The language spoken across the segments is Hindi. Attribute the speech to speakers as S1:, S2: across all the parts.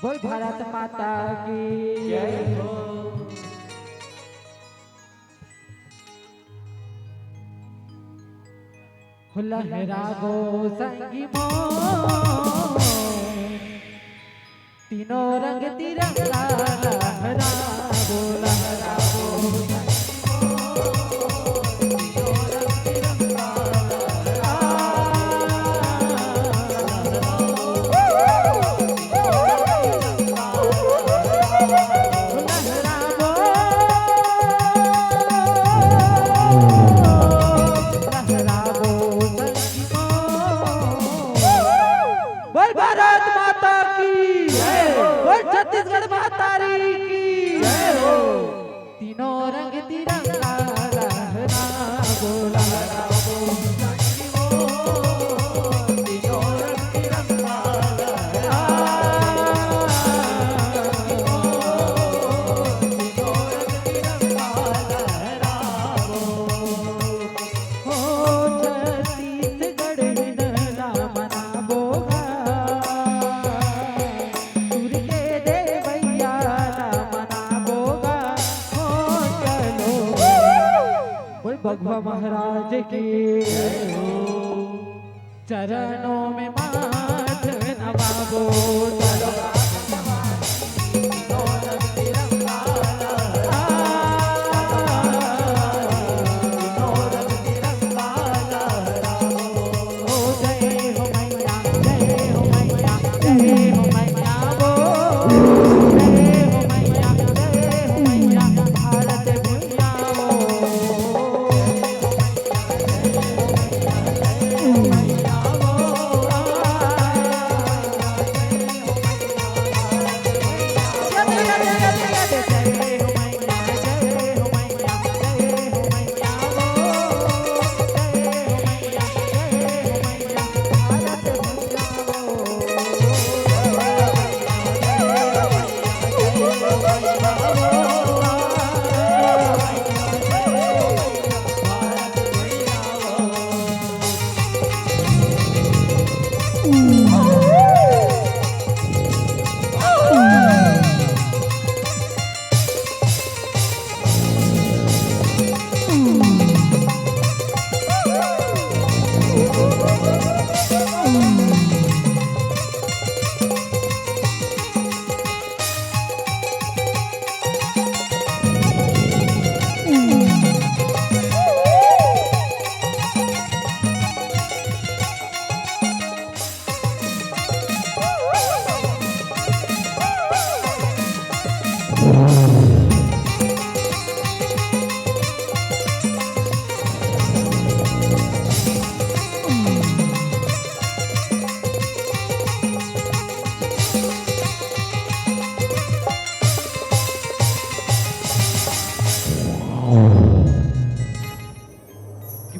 S1: बोल भारत माता की जय हो। लहरागो संगी मोर, तीनों रंग तिरंगा लहरागो लहरागो छत्तीसगढ़ महातारी की जय हो। तीनों रंग तिरंगा लहरागो लहरागो तीनों रंग तिरंगा लहरागो। हो छत्तीसगढ़ हिंडला मनाबोगा, भगवा महाराज के चरणों में माथ नवाबो।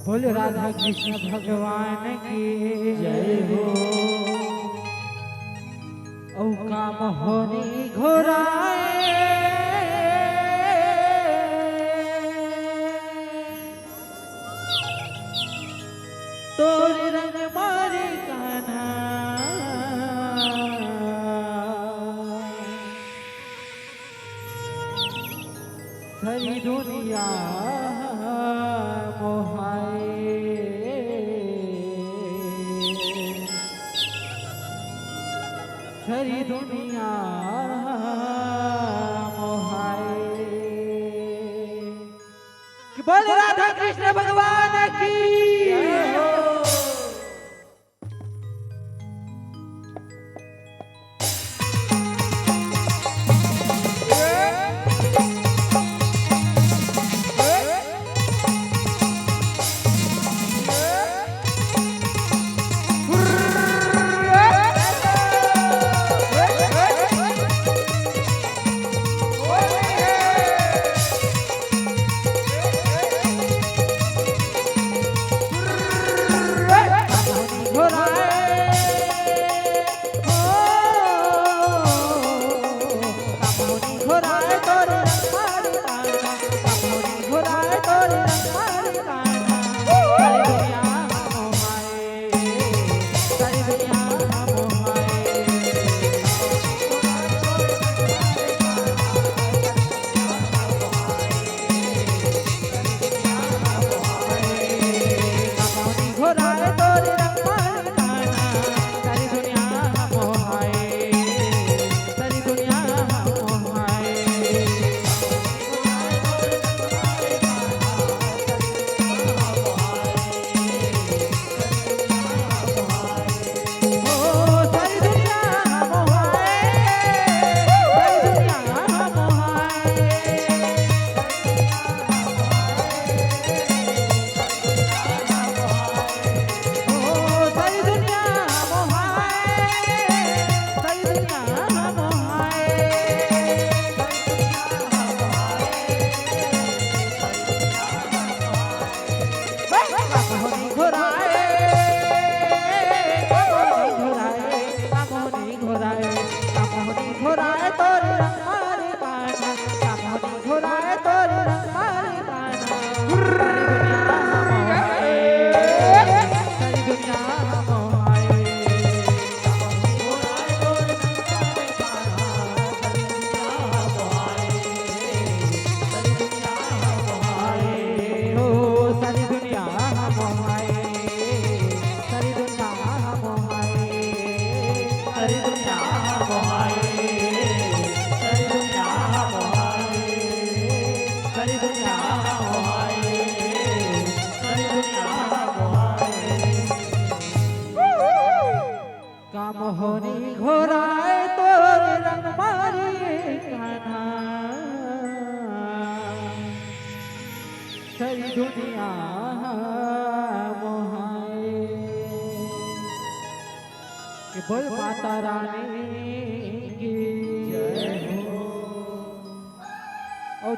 S1: बोल राधा कृष्ण भगवान की जय हो। औ काम होनी घोराए, तोर रंग मारे कान्हा, सारी दुनिया सारी दुनिया मोहाए। कि बोल राधा कृष्ण भगवान की।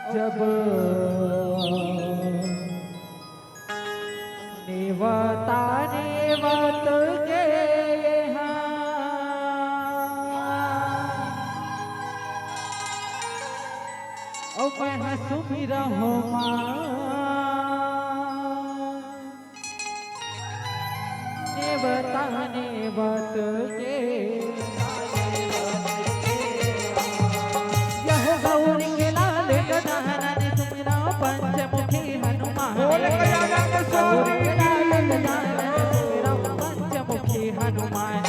S1: जब नेवता नेवत के मैं सुमिर हो नेवता नेवत के यह गौरी के लाल गजानन सुमिरा पंचमुखी हनुमान गौरी के लाल गजानन सुमिरा पंचमुखी हनुमान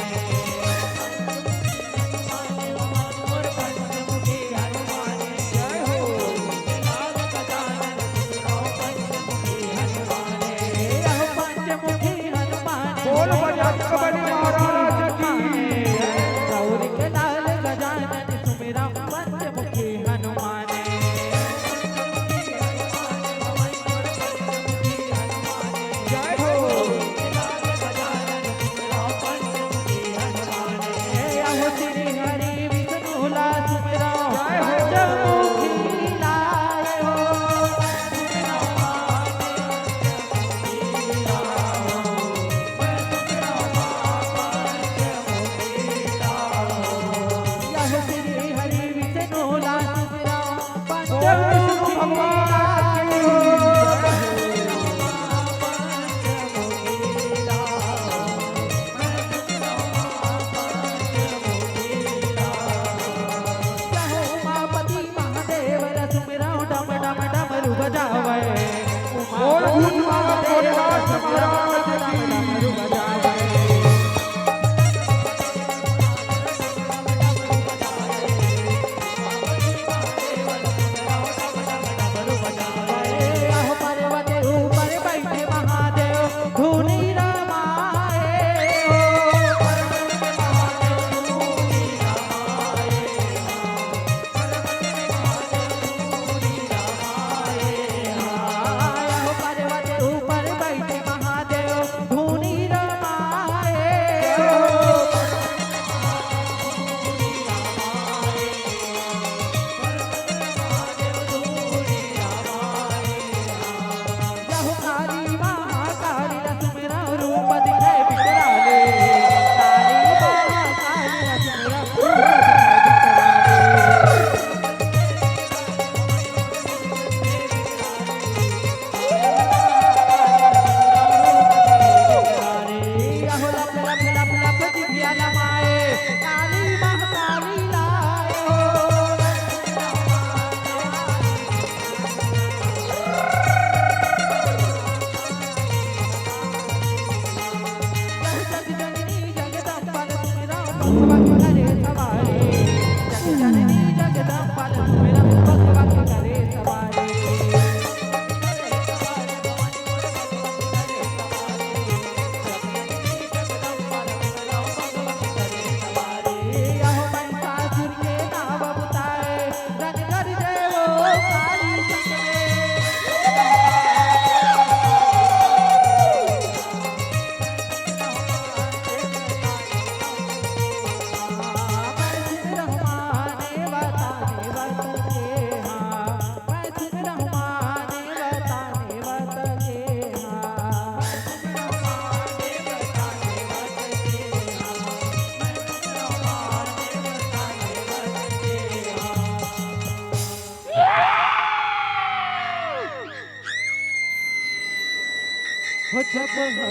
S1: जब हर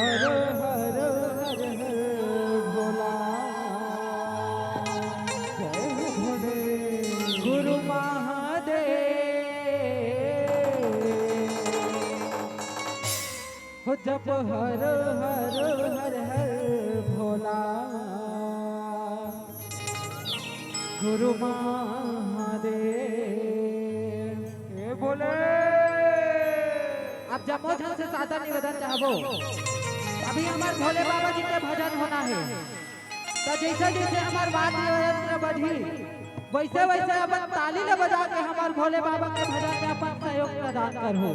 S1: हर हर हर भोला जय भोले गुरु महादेव हो जब हर हर हर हर भोला गुरु महादेव ये बोले अब जब मोझन से सादा निवेदन चाहबो अभी हमारे भोले बाबा जी के भजन होना है तो जैसे जैसे हमारे वाद्य यंत्र बढ़ी वैसे वैसे अपन ताली ले बजा के हमारे भोले बाबा के भजन में अपन सहयोग प्रदान करो।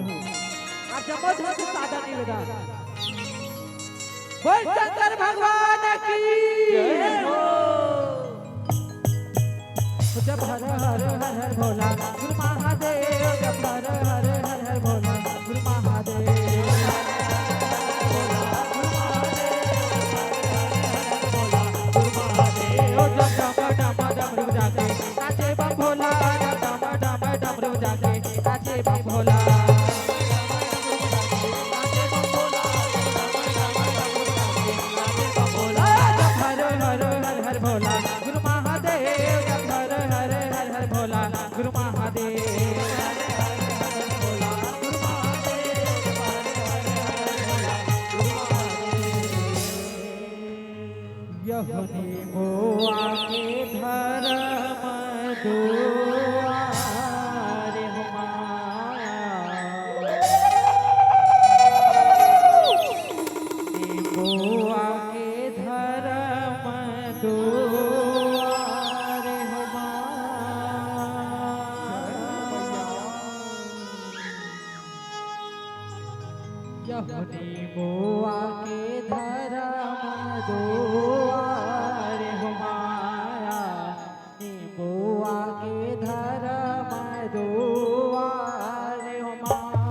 S1: अब जब मोझन से सादा निवेदन बोल शंकर भगवान की जय हो। जब हर हर हर हर भोला गुरु महादेव, जब हर हर हर हर भोला गुरु महादेव। नाचे बम भोला, डम डम डमरू जाके नाचे बम भोला। हर हर हर हर भोला गुरु महादेव, जब हर हर हर हर भोला गुरु महादेव। यहुनी मोआ के धर्म दुआरे हो माया, मोआ के धर्म दुआरे हो माया। यहुनी मोआ के धर्म दुआरे हो माया, निबुआ के धर्म दुआरे हो माया।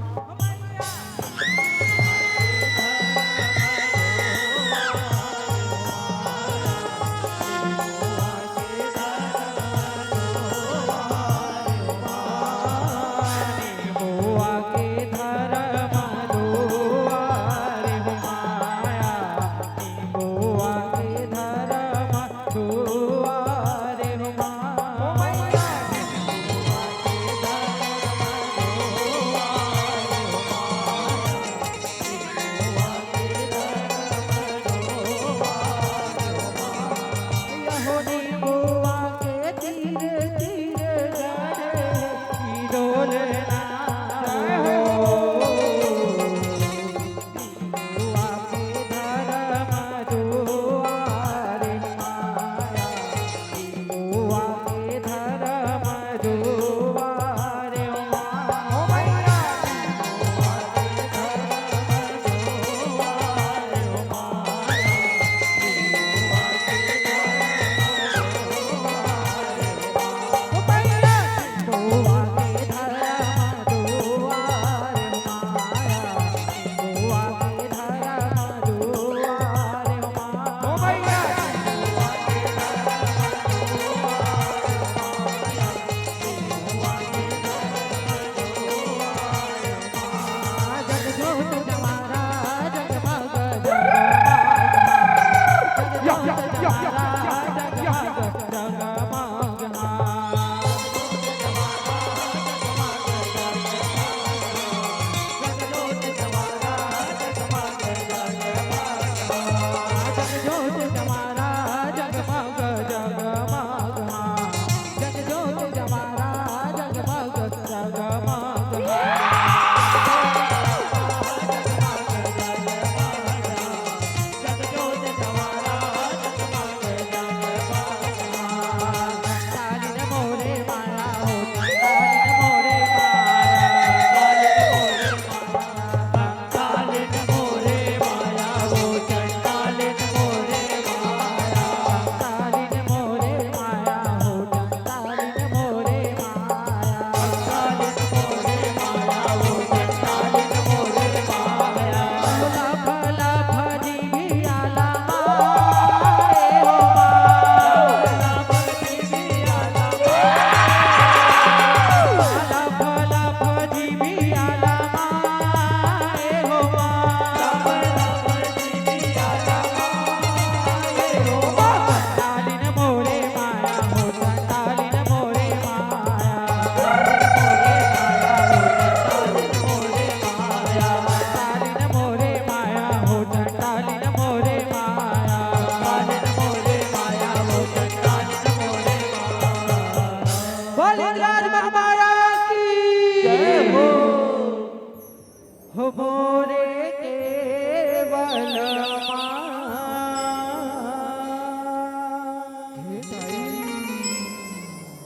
S1: हो मोरे केवल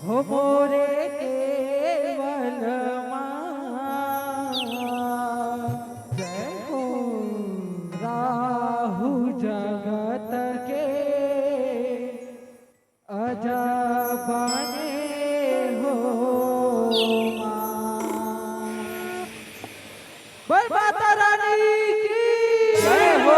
S1: हो मोरे केवल जय हो राहु जगत के अजब बने बोल माता रानी की
S2: जय हो।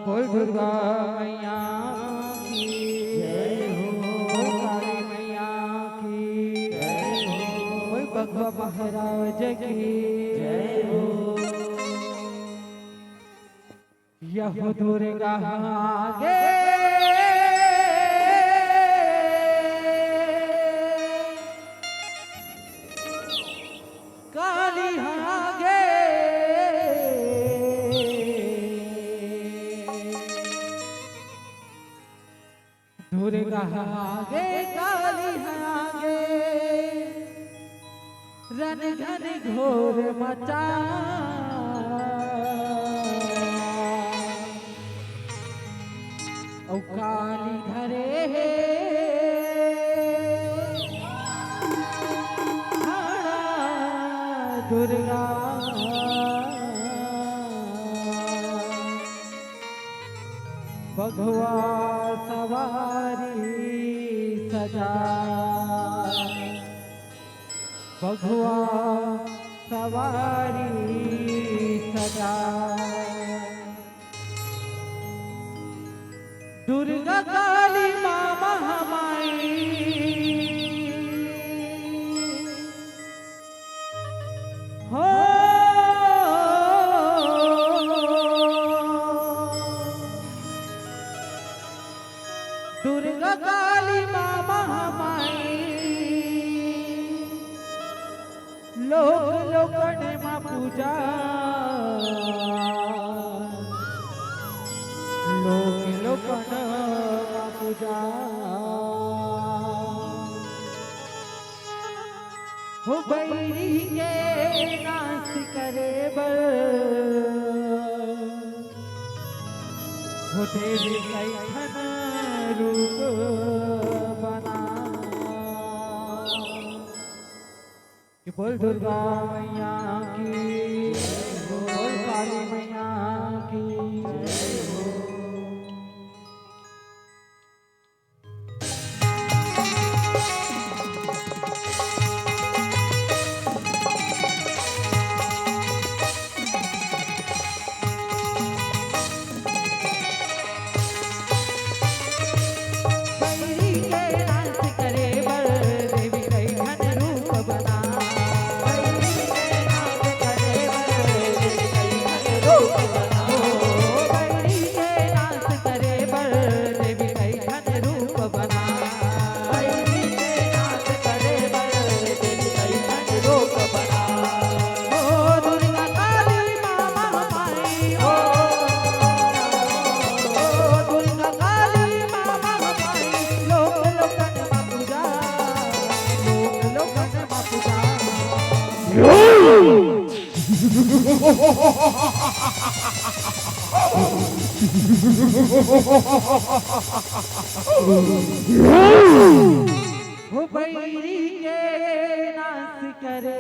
S1: दुर्गा मैया की जय हो, काली मैया की जय हो, बघवा महाराज की जय हो। यह दुर्गा आगे काली आगे दुर्गा आगे काली आगे रन घन घोर मचा औ काली घरे दुर्गा भगवा सवारी सजा भगवा सवारी सजा दुर्गा काली माँ महामाई हो दुर्गा काली माँ महामाई लोक लोकने माँ पूजा लोक लोकन माँ पूजा हो बैरी के नाश करे बर हो देवी कैथन रूप बना कि बोल दुर्गा मैया की बोल काली मैया की जय हो। बैरी के नाच करे बर देवी कैथन रूप बना हो बैरी के नाश करे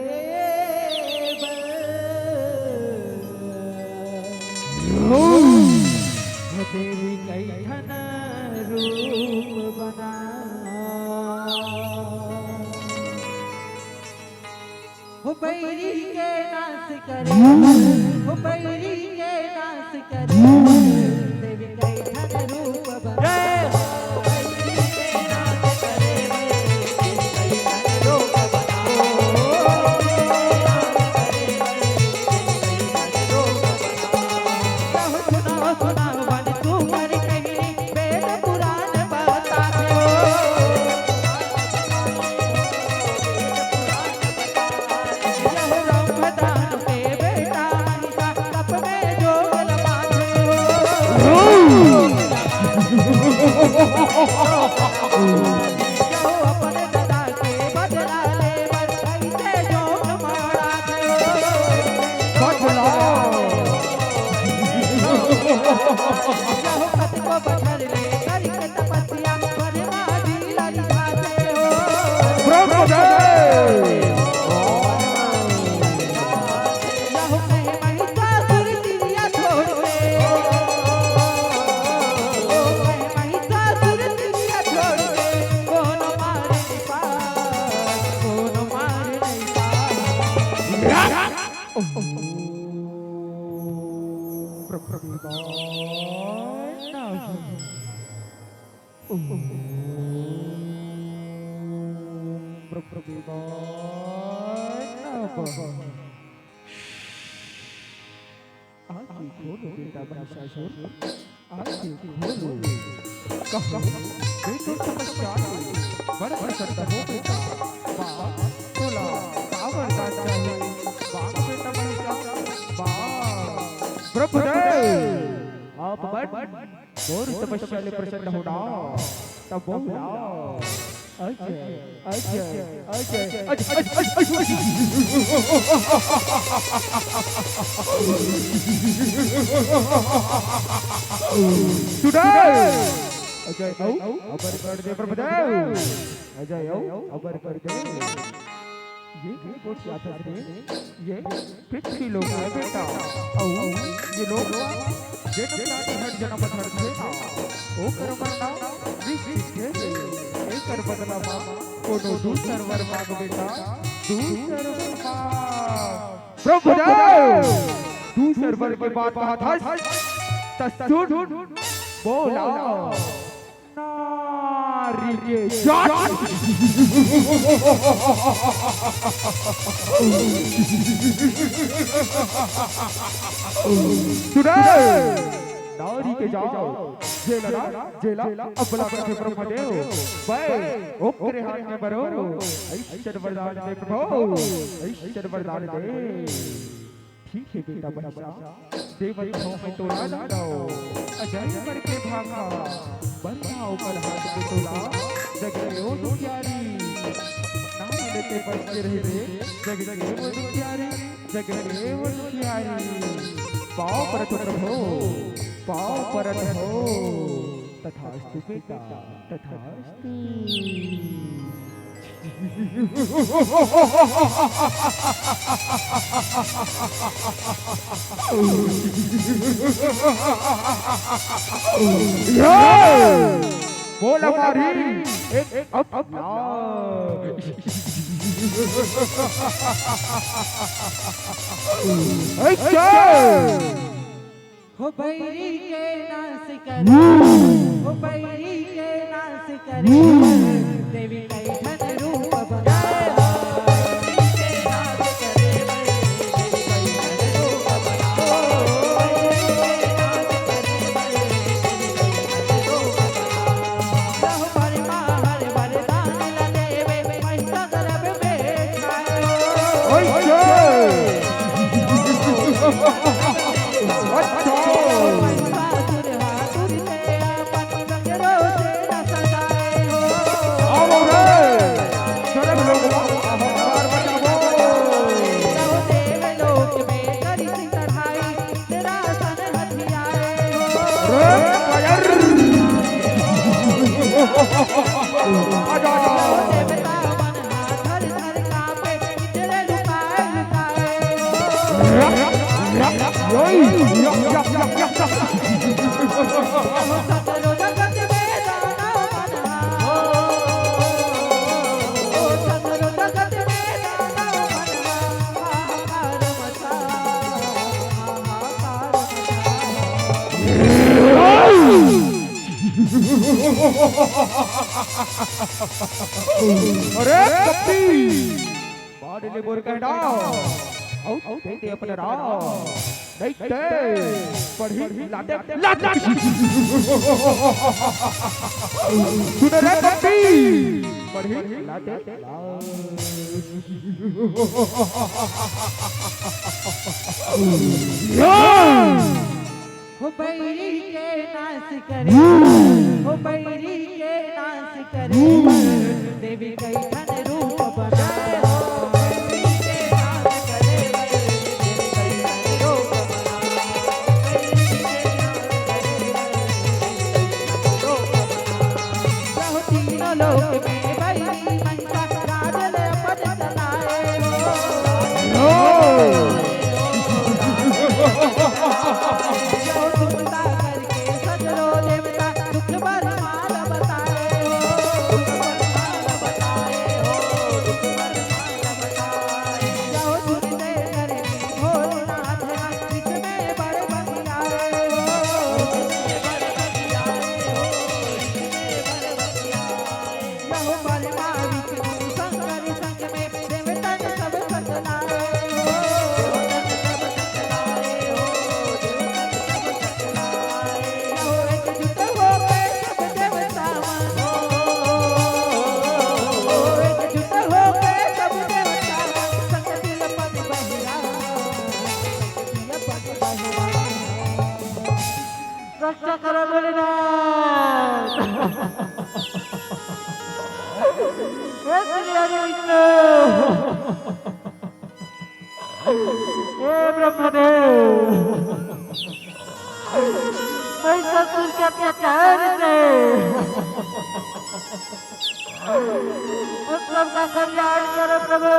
S1: देवी कैठन रूप बना हो बैरी के नाश करे हो बैरी के नाश करे देवी कैठन रूप बना तपस्या ले प्रसन्न होना तब बोला अजय अजय अजय अजय अबर कर दे प्रभुदेव अजय अबर कर दे ये कुछ आता है ये पिछली लोग है बेटा ये लोग जे हर जन्म धर थे ओ कर बदला एक कर बदला कोनो दूसर वर मांग बेटा दूसर वर मांग प्रभुदेव दूसर वर के बाद कहा था तस्तुर बोला नारी के जात नारी के जाओ जेला अबला करके प्रभुदेव भाई ओकरे हाथ में बरो ऐश्वर्य वरदान दे प्रभु ऐश्वर्य वरदान दे ठीक है बेटा बच्चा देवताओं में तोड़ा ना दो अजय करके भागा बंदा ऊपर हाथ में तोड़ा जगले ओ दुखियारी नाम लेते बच्चे रहे जगले ओ दुखियारी जगले ओ दुखियारी पाँव परत प्रभु पाँव परत हो तथास्तु बेटा तथास्तु बोला मारी एक अब हो बैरी के नाश करे हो बैरी के नाश करे देवी कैठन रूप बनाए
S2: अरे कपटी बॉडी ले बोर कहना आउ दे अपने राव दे पढ़ी लाते सुन रे कपटी पढ़ी लाते
S1: हो बैरी के नाच करे हो बैरी के नाच करे देवी कई धन रूप बनाए हो बैरी के नाच करे देवी कई धन रूप बनाए तीनों लोक में बैरी मंचा राजल अपन चलाए हो रक्षा करो भोलेनाथ हे विष्णु हे ब्रह्मदेव महिषासुर के अत्याचार से उस सबका कल्याण करो प्रभु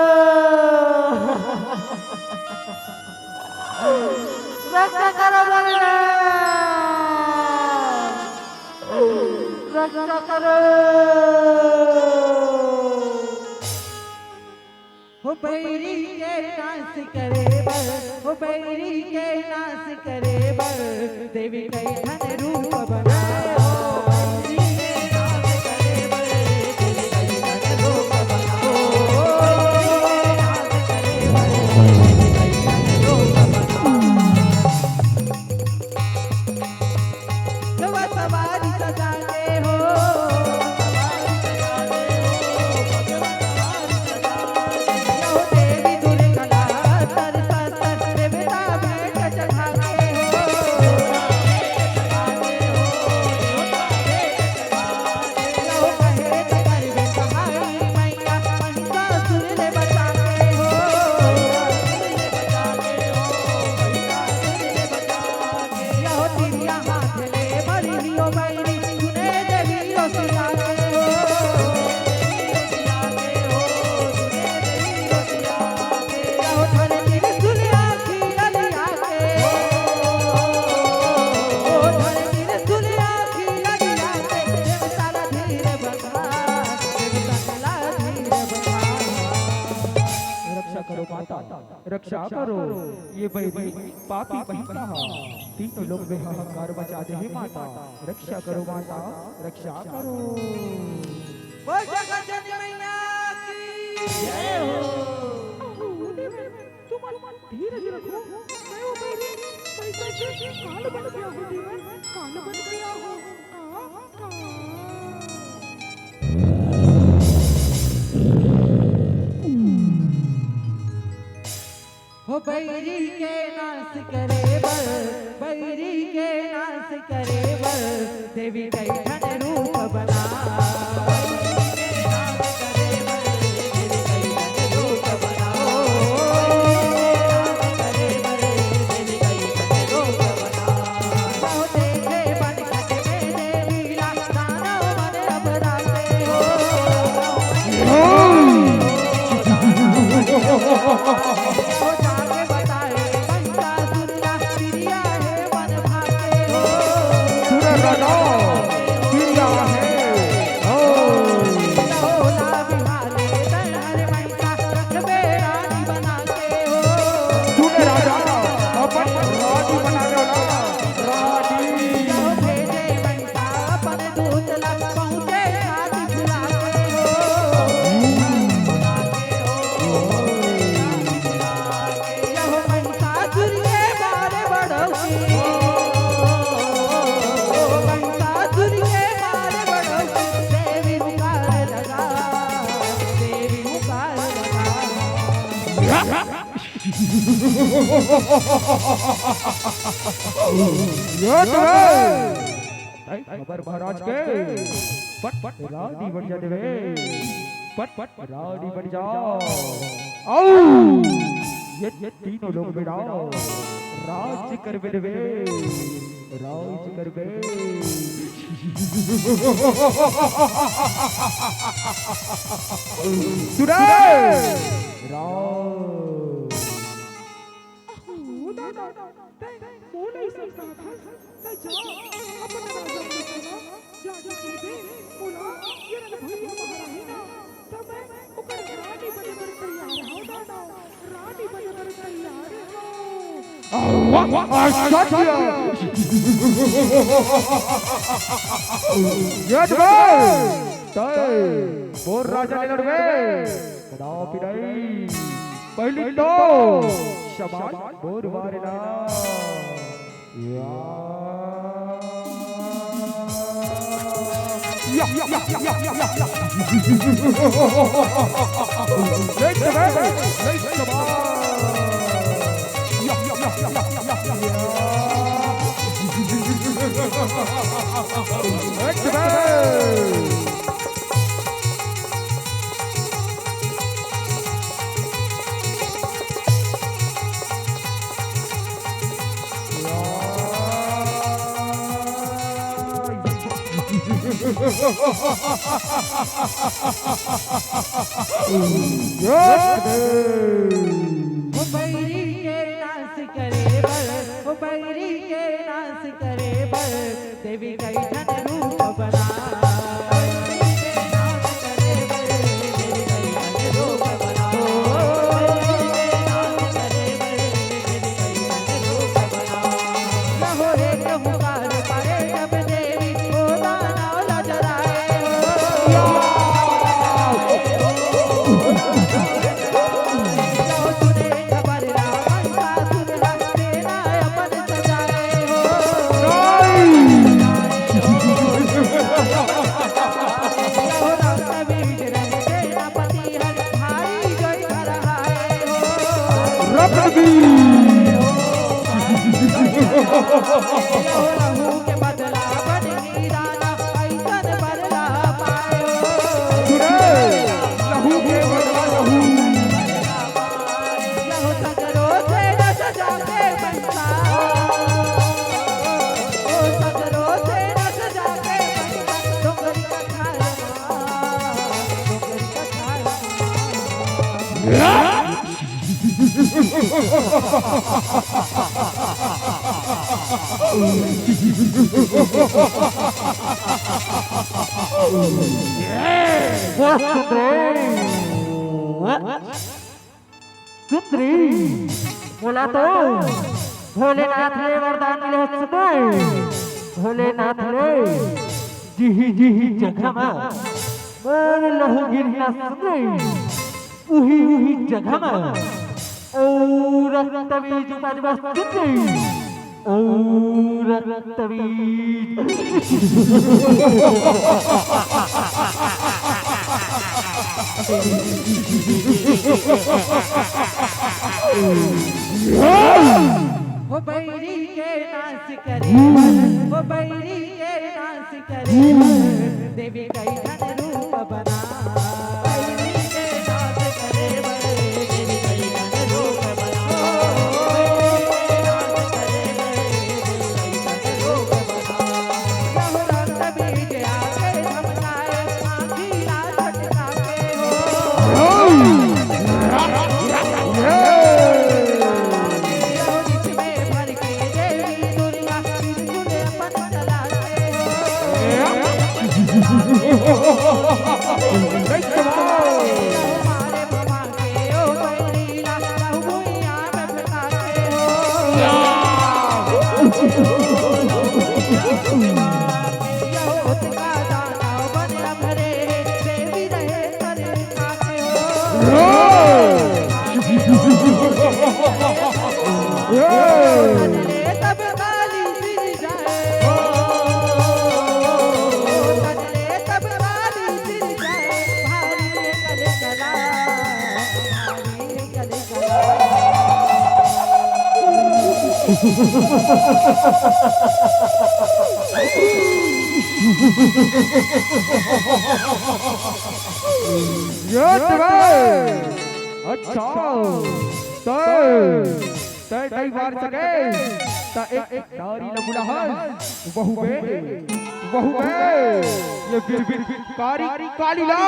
S1: रक्षा करो भोलेनाथ रक्षा करो हो बैरी के नाच करे बर हो बैरी के नाच करे बर देवी कई धन रूप बनाए हो बैरी के नाच करे बर देवी कई धन रूप सवारी सजाते हो देवी दुर्गा तर तर देवता भेंट चढ़ाते हो कहे कर सहाय मैया महिषासुर ने बचाते हो तिरिया हाथ ले बलियो बैरी सुने देवियो सियाते हो धरे तिर सुलिया खिललिया के धरे तिर सुलिया खिललिया के देवता ला धीर बता देवता ला धीर बता
S2: रक्षा करो माता रक्षा करो ये बैरी पापी बहता तीनों लोग में हाहाकार बचा दे हे माता रक्षा करो माता रक्षा करो
S1: वो जगत जननी मैया की जय हो
S2: तुम धीरे धीरे रखो मैं वो बैरी कैसे काल बन गया हो दीवान काल बन गया हो
S1: हो बैरी के नाच करे बर बैरी के नाच करे बर देवी कई धन रूप बना
S2: खबर महाराज के पट पट रानी बन जा देवे पट पट रानी बन जाओ आओ ये तीनों लोग बिड़ाओ राज कर देवे राज कर बे सुना बोर राजा ने लड़वे कड़ाव पिड़ाई पहली तो शबाश बोर वारेला या
S1: बैरी के नाच करे बर बैरी के नाच करे बर देवी कई धन रूप बना बैरी के नाच करे बर देवी कई धन रूप बना बैरी के नाच करे बर देवी कई धन रूप बना लहो रे पुकार पाए जब देवी ओ दाना लजराए के बदला बड़ी राना ऐसन बदला पायो
S2: लहू के बदला लहू
S1: लहू सगरो से न सजा के बनता ओ सगरो से न सजा के बनता डोंगरी का खाया डोंगरी का खाया
S3: सुंदरी बोला तो भोलेनाथ ने वरदान मिले सुने भोलेनाथ ने जिही जगह में मोर लहू गिरना सुने उही जगह में और रक्तबीज परिवार सुने और रक्तबीज
S1: वो बैरी के नाच करे वो बैरी के नाच करे देवी कई धन रूप बना बैरी के नाच करे देवी कई धन रूप बना लहू रक्त बीज आके धमकाए आँखी लाल झटकाके हो तब काली सिर जाए तब काली सिर जाए भारी कले कला
S2: ये अच्छा तय कई बार सके ता एक नारी लगुला है बहु बे ये बिर कारी काली ला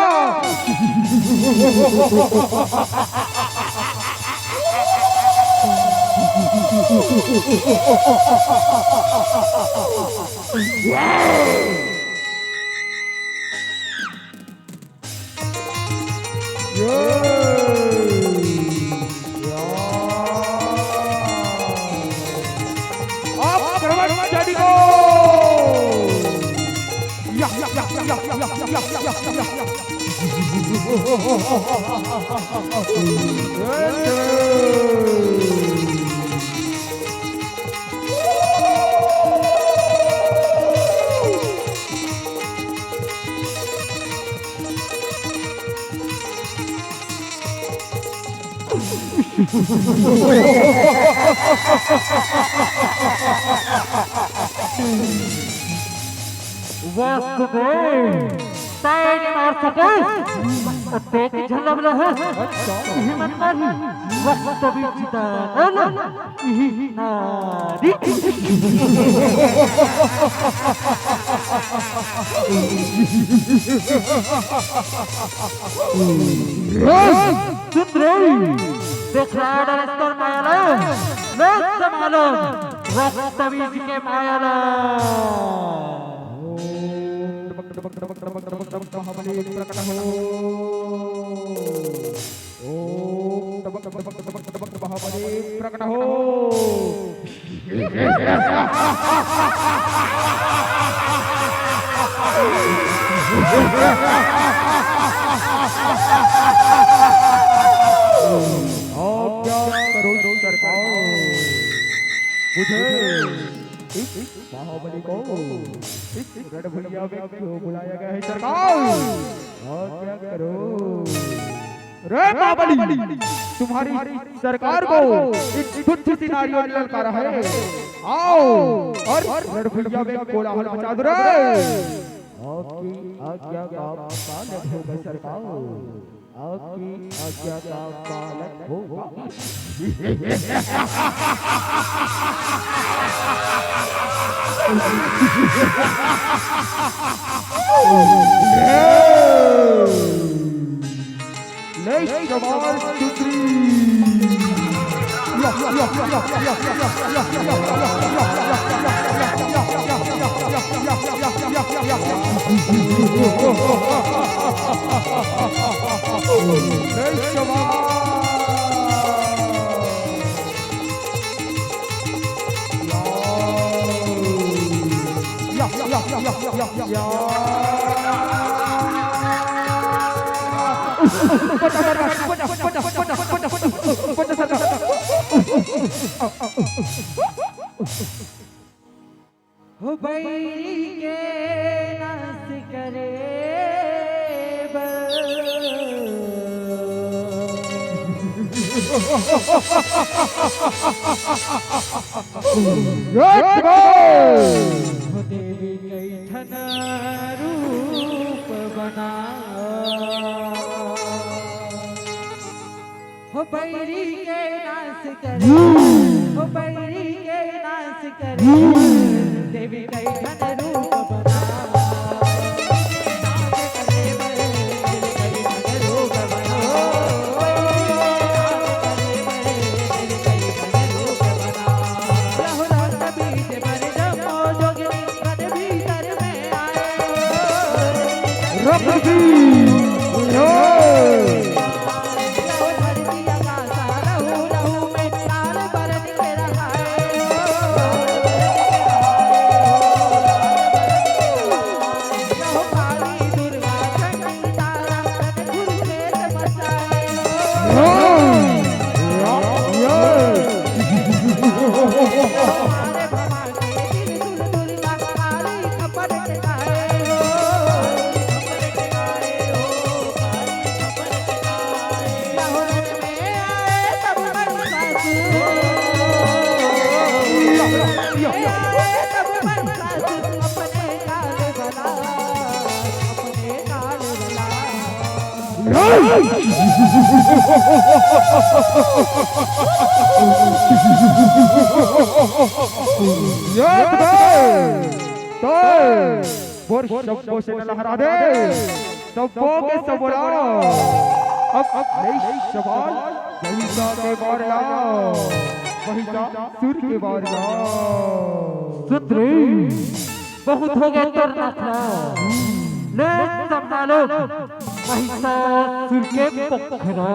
S3: वास्तव साइड मार सके अत्ते की झलम रहा हिम्मत मारी वक्त भी जीता ना नारी सुंदरी देखा डरस्तर मायाला मैं संभालो वक्त भी के मायाला
S2: महाबली प्रकट हो ओम तबक महाबली प्रकट हो क्या करो सरकार मुझे महाबली को रण भैया में क्यों बुलाया गया है सरकार और क्या करो रे महाबली तुम्हारी सरकार को एक तुच्छ सी नारी और ललकारा है आओ और रण भैया में कोलाहल मचा दो रे आपकी आज्ञा का पालन होगा सरकार आपकी आज्ञा का पालन होगा नहीं जवान सुंदरी नहीं जवान
S1: हो बैरी के नास करे देवी कैठन रूप बना हो बैरी के नास करे हो बैरी के नास करे देवी कैठन रूप बना
S2: शब्दों से न लहरा दे, शब्दों के सब उड़ा। अब नहीं सवाल वहीसा के बारला, वहीसा सुर के बारला।
S3: सुंदरी बहुत हो गया तेरा नखरा, ले संभालो महिषासुर के पोखरा।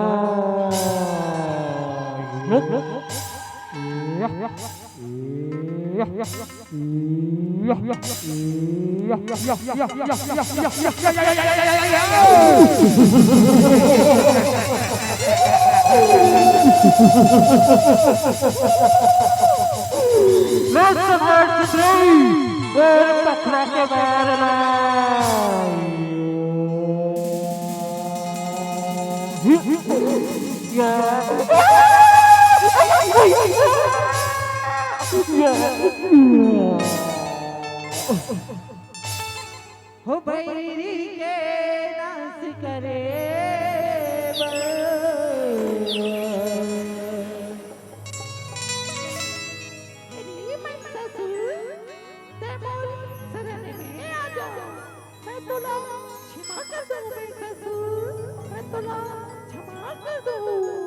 S3: पोखरा के बारला
S1: हो बैरी के नाच करे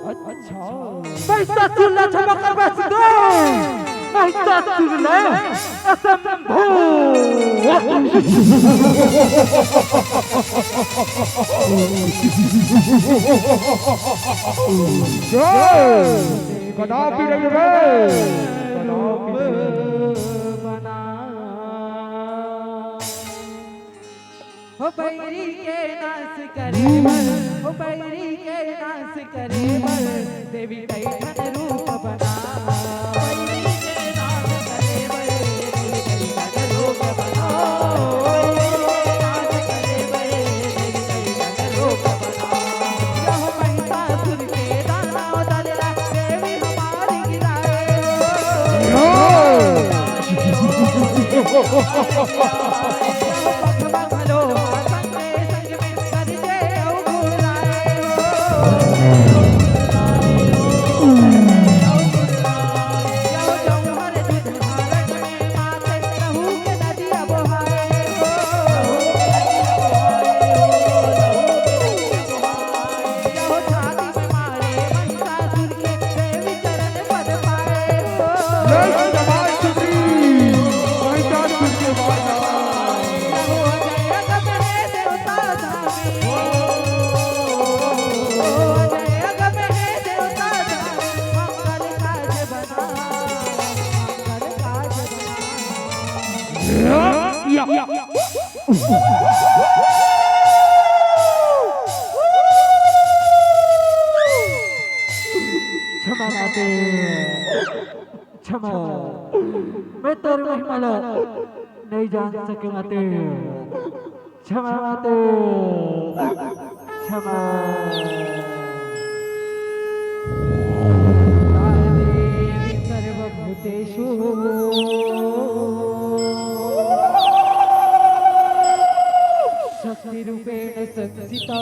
S2: अच्छा
S3: महिषासुर ने क्षमा कर बस दो, महिषासुर ने असंभव।
S2: कदापि नहीं रे,
S1: हो बैरी के नाच करे बल, हो बैरी के नाच करे बल, देवी कैठन रूप बना। बैरी के नाच करे बल, देवी कैठन रूप बना। बैरी के नाच करे बल, देवी कैठन रूप बना। यह महिषासुर के दानव दलरा, देवी हमारी गिराए।
S3: क्षमा माते, क्षमा, मैं तेरी महिमा नहीं जान सके माते, क्षमा माते, क्षमा।
S1: देवी सर्वभूतेषु शक्तिरूपेण संस्थिता।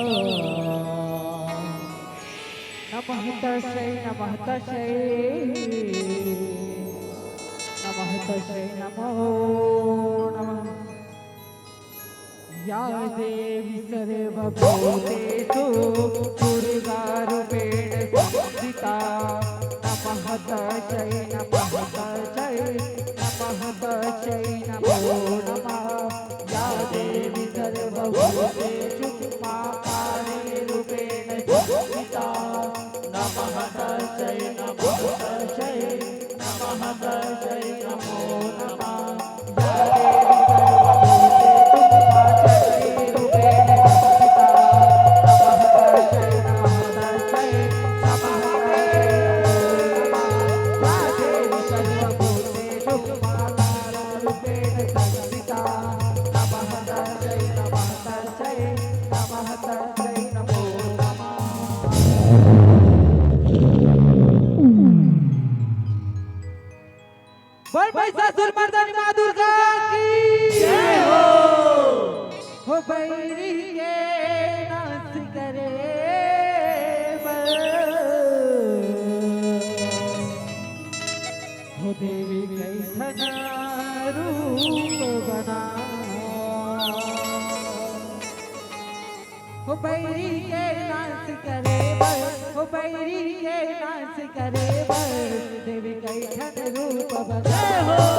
S1: नमः तस्यै नमः तस्यै नमः तस्यै नमो नमः। या देवी सर्वभूतेषु दुर्गारूपेण संस्थिता। नमः तस्यै नमः तस्यै नमः तस्यै नमो नमः। या देवी सर्वभूतेषु रूपेण संस्थिता। नमः तस्यै नमः तस्यै नमः तस्यै नमो नमः। या देवी सर्वभूतेषु रूपेण संस्थिता। नमः तस्यै नमः तस्यै नमः बोल महिषासुर मर्दनी माँ दुर्गा की जय हो बैरी के नाच करे हो बैरी के नाच करे बर, हो बैरी के नाच करे बर, देवी कैठन रूप बदल हो।